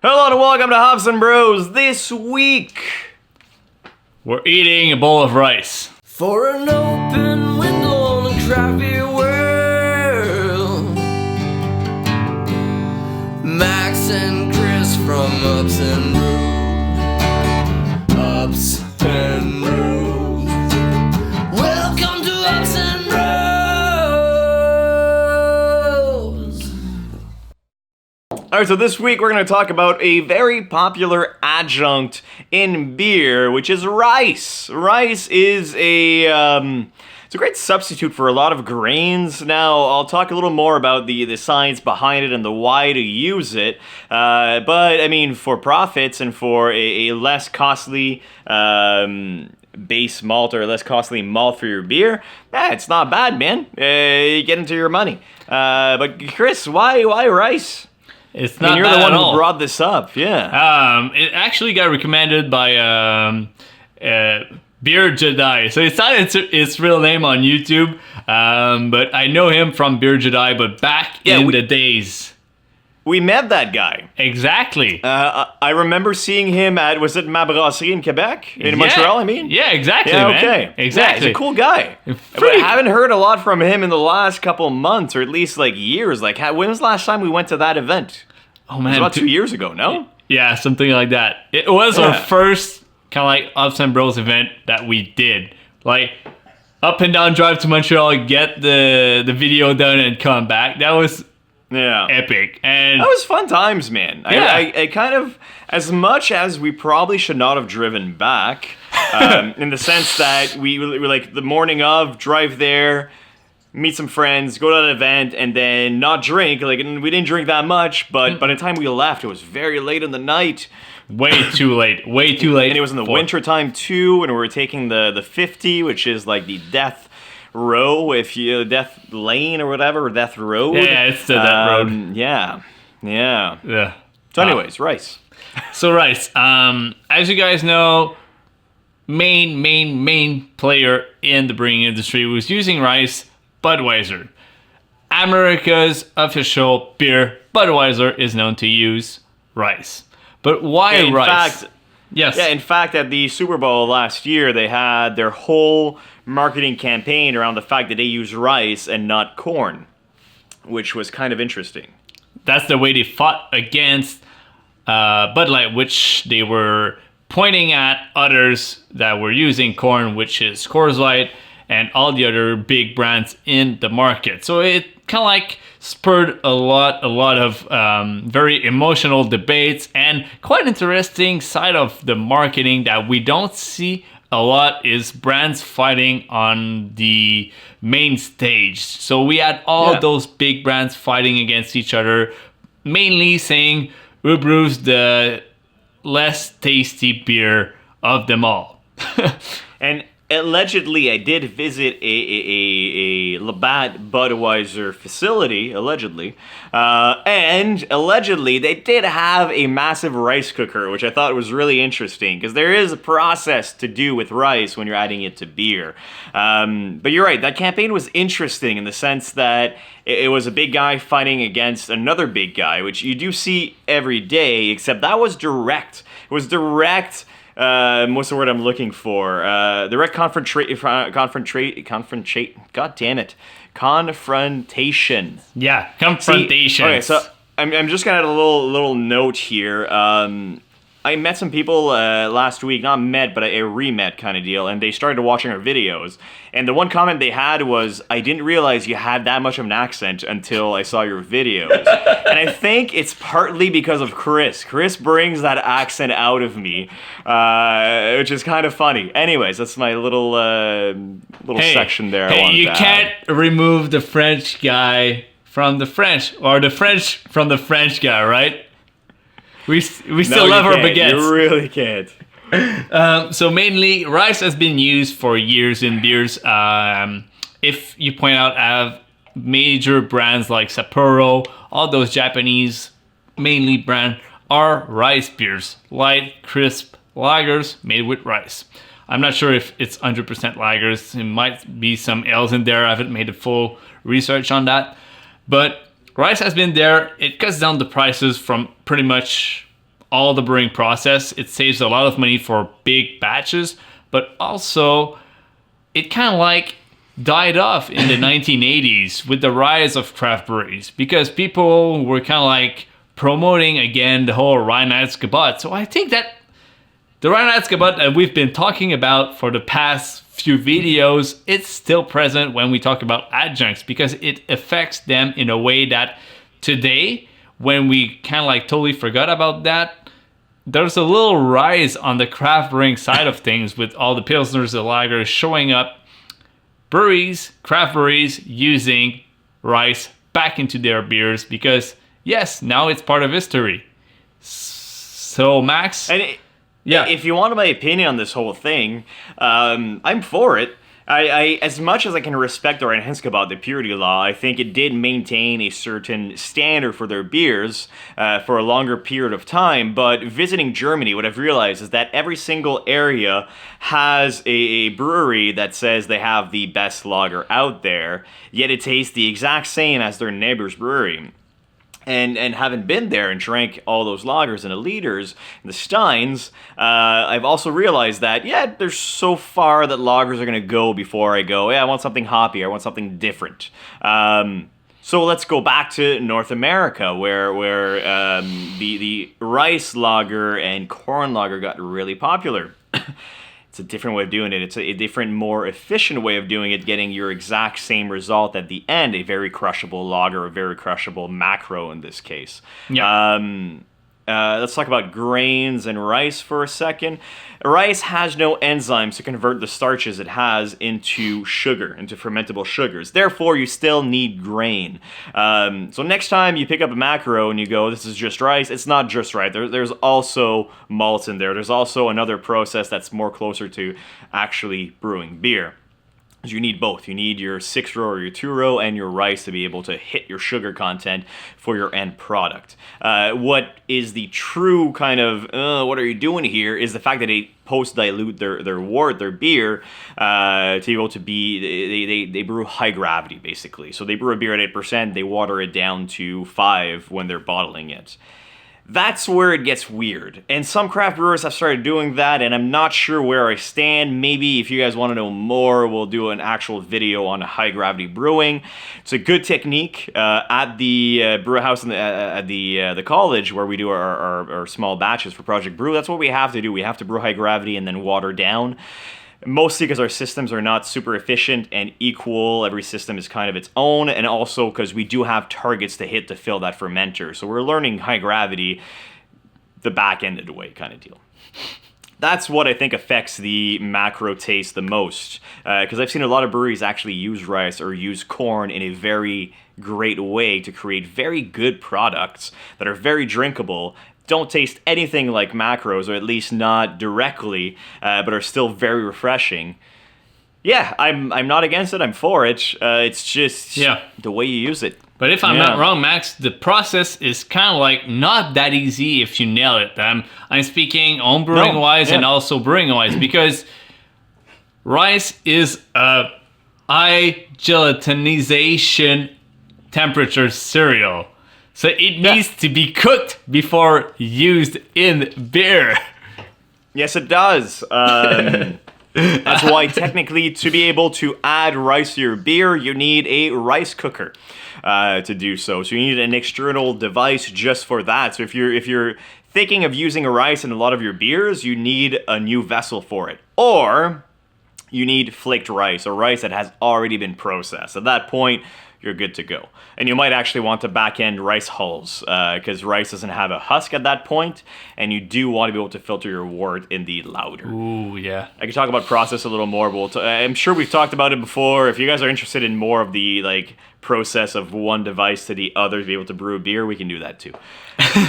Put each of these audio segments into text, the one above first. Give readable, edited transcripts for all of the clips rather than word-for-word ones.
Hello and welcome to Hops and Bros. This week, we're eating a bowl of rice. For an open window on a crafty world, Max and Chris from Ups and Bros. Ups and Bros. Welcome to Ups and Bros. Alright, so this week we're going to talk about a very popular adjunct in beer, which is rice. Rice is it's a great substitute for a lot of grains. Now, I'll talk a little more about the science behind it and the why to use it. But, I mean, for profits and for a less costly base malt or less costly malt for your beer, it's not bad, man. You get into your money. But, Chris, why rice? It's not and you're bad the one at who all. brought this up, yeah. It actually got recommended by Beer Jedi. So it's not its real name on YouTube, but I know him from Beer Jedi, but back in the days. We met that guy. Exactly. I remember seeing him at, was it Ma Brasserie in Quebec? In Montreal, I mean? Yeah, exactly, Yeah, man. okay. Exactly. Yeah, he's a cool guy. But I haven't heard a lot from him in the last couple months, or at least like years. Like, when was the last time we went to that event? Oh, It man. was about 2 years ago, no? Yeah, something like that. It was our first kind of like Ups and Bros event that we did. Like, up and down drive to Montreal, get the video done and come back. That was epic. And that was fun times, man. Yeah. I kind of, as much as we probably should not have driven back, in the sense that we were like the morning of, drive there, meet some friends, go to that event, and then not drink. Like, and we didn't drink that much, but by the time we left, it was very late in the night. Way too late. Way too late. And it was in the winter time too, and we were taking the 50, which is like the death row, death lane or whatever, or death road. Yeah, it's the death road. Yeah. Yeah. So anyways, rice. So rice. As you guys know, main player in the brewing industry was using rice, Budweiser. America's official beer, Budweiser, is known to use rice. But why rice? Yes. Yeah, in fact, at the Super Bowl last year, they had their whole marketing campaign around the fact that they use rice and not corn, which was kind of interesting. That's the way they fought against Bud Light, which they were pointing at others that were using corn, which is Coors Light and all the other big brands in the market. So it kind of like spurred a lot of very emotional debates and quite interesting side of the marketing that we don't see a lot is brands fighting on the main stage. So we had all those big brands fighting against each other, mainly saying who brews the less tasty beer of them all. And allegedly, I did visit a Labatt Budweiser facility, allegedly. And allegedly, they did have a massive rice cooker, which I thought was really interesting, because there is a process to do with rice when you're adding it to beer. But you're right, that campaign was interesting in the sense that it was a big guy fighting against another big guy, which you do see every day, except that was direct. It was direct. What's the word I'm looking for? Direct confrontation. God damn it. Confrontation. Yeah, confrontation. Okay, so I'm just gonna add a little note here. I met some people last week, not met, but a re-met kind of deal, and they started watching our videos. And the one comment they had was, I didn't realize you had that much of an accent until I saw your videos. And I think it's partly because of Chris. Chris brings that accent out of me, which is kind of funny. Anyways, that's my little section there. Hey, you can't remove the French guy from the French, or the French from the French guy, right? We still love our baguettes. You really can't. So mainly, rice has been used for years in beers. If you point out, have major brands like Sapporo, all those Japanese mainly brand are rice beers, light, crisp lagers made with rice. I'm not sure if it's 100% lagers. It might be some ales in there. I haven't made a full research on that, but rice has been there. It cuts down the prices from pretty much all the brewing process. It saves a lot of money for big batches, but also it kind of like died off in the 1980s with the rise of craft breweries because people were kind of like promoting again the whole Reinheitsgebot. So I think that the Reinheitsgebot that we've been talking about for the past few videos, it's still present when we talk about adjuncts because it affects them in a way that today, when we kind of like totally forgot about that, there's a little rise on the craft brewing side of things with all the Pilsners and lagers showing up. Breweries, craft breweries using rice back into their beers because, yes, now it's part of history. So, Max? Yeah, if you want my opinion on this whole thing, I'm for it. I as much as I can respect or enhance about the purity law, I think it did maintain a certain standard for their beers for a longer period of time. But visiting Germany, what I've realized is that every single area has a brewery that says they have the best lager out there, yet it tastes the exact same as their neighbor's brewery. And having been there and drank all those lagers and the liters and the steins, I've also realized that, there's so far that lagers are going to go before I go, I want something hoppy, I want something different. So let's go back to North America, where the rice lager and corn lager got really popular. It's a different way of doing it. It's a different, more efficient way of doing it, getting your exact same result at the end, a very crushable lager, a very crushable macro in this case. Yeah. Let's talk about grains and rice for a second. Rice has no enzymes to convert the starches it has into sugar, into fermentable sugars. Therefore, you still need grain. So next time you pick up a macro and you go, this is just rice, it's not just rice. There's also malts in there. There's also another process that's more closer to actually brewing beer. You need both. You need your 6-row or your 2-row and your rice to be able to hit your sugar content for your end product. What is the true kind of, what are you doing here, is the fact that they post-dilute their beer to be able to be, they brew high gravity, basically. So they brew a beer at 8%, they water it down to 5 when they're bottling it. That's where it gets weird. And some craft brewers have started doing that, and I'm not sure where I stand. Maybe if you guys want to know more, we'll do an actual video on high gravity brewing. It's a good technique. At the brew house at the college where we do our small batches for Project Brew, that's what we have to do. We have to brew high gravity and then water down. Mostly because our systems are not super efficient and equal. Every system is kind of its own, and also because we do have targets to hit to fill that fermenter. So we're learning high gravity the back end of the way kind of deal. That's what I think affects the macro taste the most. Because I've seen a lot of breweries actually use rice or use corn in a very great way to create very good products that are very drinkable, don't taste anything like macros, or at least not directly, but are still very refreshing. Yeah, I'm not against it. I'm for it. It's just the way you use it. But if I'm not wrong, Max, the process is kind of like not that easy if you nail it. I'm speaking home brewing wise and also brewing wise, because rice is a high gelatinization temperature cereal. So it needs to be cooked before used in beer. Yes, it does. That's why technically to be able to add rice to your beer, you need a rice cooker to do so. So you need an external device just for that. So if you're thinking of using a rice in a lot of your beers, you need a new vessel for it. Or you need flaked rice, or rice that has already been processed. At that point, you're good to go. And you might actually want to back-end rice hulls, because rice doesn't have a husk at that point, and you do want to be able to filter your wort in the lauter. Ooh, yeah. I can talk about process a little more, but I'm sure we've talked about it before. If you guys are interested in more of the process of one device to the other to be able to brew a beer, we can do that too.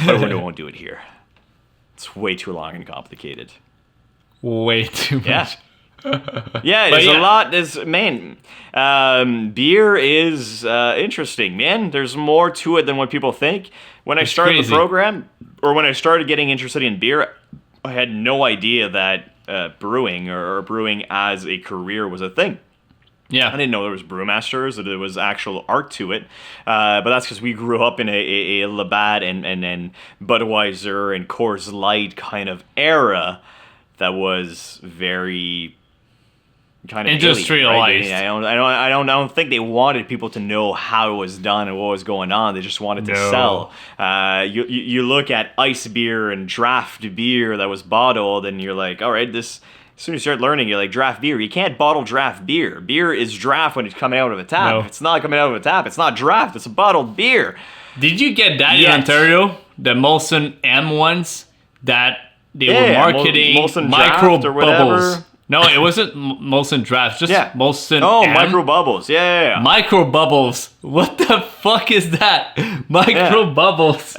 But we won't do it here. It's way too long and complicated. Way too much. Yeah, there's a lot. Beer is interesting, man. There's more to it than what people think. When I started the program, or when I started getting interested in beer, I had no idea that brewing or brewing as a career was a thing. Yeah. I didn't know there was brewmasters, that there was actual art to it. But that's because we grew up in a Labatt and Budweiser and Coors Light kind of era that was very kind of industrialized. alien, right? I don't think they wanted people to know how it was done and what was going on. They just wanted to No. sell. You look at ice beer and draft beer that was bottled, and you're like, all right, this. As soon as you start learning, you're like, draft beer. You can't bottle draft beer. Beer is draft when it's coming out of a tap. No. If it's not coming out of a tap, it's not draft. It's a bottled beer. Did you get that Yes. in Ontario? The Molson M ones that they were Yeah, marketing Molson micro Draft or bubbles. whatever. No, it wasn't Molson Draft, just Yeah. Molson Oh, M. micro bubbles. Yeah. Micro bubbles. What the fuck is that? Micro Yeah. bubbles.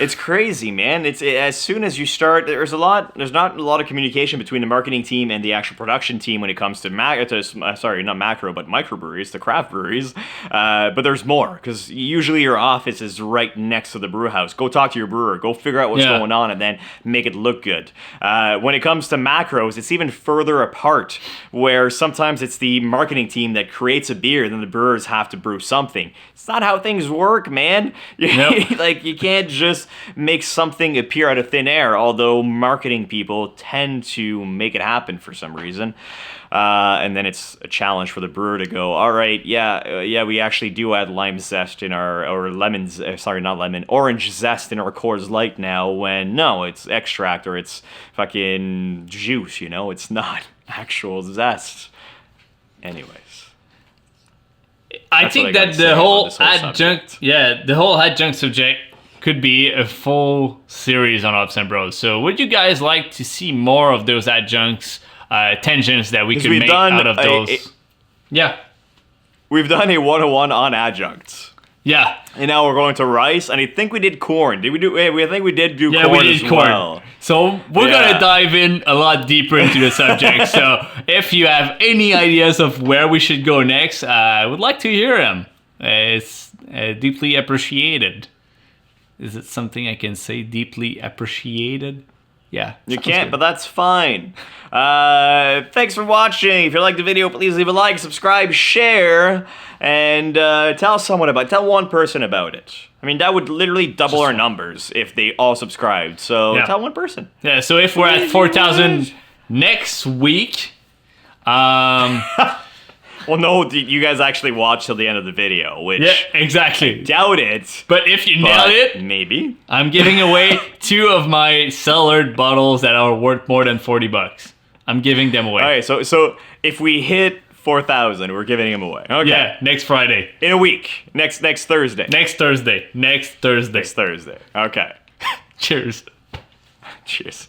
It's crazy, man. As soon as you start, there's not a lot of communication between the marketing team and the actual production team when it comes to not macro, but microbreweries, the craft breweries. But there's more, because usually your office is right next to the brew house. Go talk to your brewer. Go figure out what's Yeah. going on, and then make it look good. When it comes to macros, it's even further apart, where sometimes it's the marketing team that creates a beer, then the brewers have to brew something. It's not how things work, man. Nope. Like, you can't just make something appear out of thin air, although marketing people tend to make it happen for some reason. And then it's a challenge for the brewer to go, all right, we actually do add lime zest in or lemons, not lemon, orange zest in our Coors Light now, when no, it's extract or it's fucking juice, it's not actual zest. Anyways. I That's think what I gotta that say the about whole this whole adjunct, subject. the whole adjunct subject could be a full series on Ups and Bros. So would you guys like to see more of those adjuncts, tangents that we 'Cause could we've make done out of those? Yeah. We've done a 101 on adjuncts. Yeah. And now we're going to rice, and I think we did corn. Did we do? I think we did do Yeah, corn we did as corn. well. So we're Yeah. gonna dive in a lot deeper into the subject. So if you have any ideas of where we should go next, I would like to hear them. It's deeply appreciated. Is it something I can say? Deeply appreciated? Yeah. You sounds can't, good. but that's fine. Thanks for watching. If you liked the video, please leave a like, subscribe, share, and tell one person about it. I mean, that would literally double our numbers if they all subscribed. So Yeah. tell one person. Yeah. So if we're at 4,000 next week, Well, no, you guys actually watch till the end of the video, which yeah, exactly. doubt it. But if you nail But it, maybe. I'm giving away 2 of my cellared bottles that are worth more than $40. I'm giving them away. All right, so if we hit 4,000, we're giving them away. Okay. Yeah, next Friday. In a week. Next Thursday. Next Thursday. Next Thursday. Okay. Cheers. Cheers.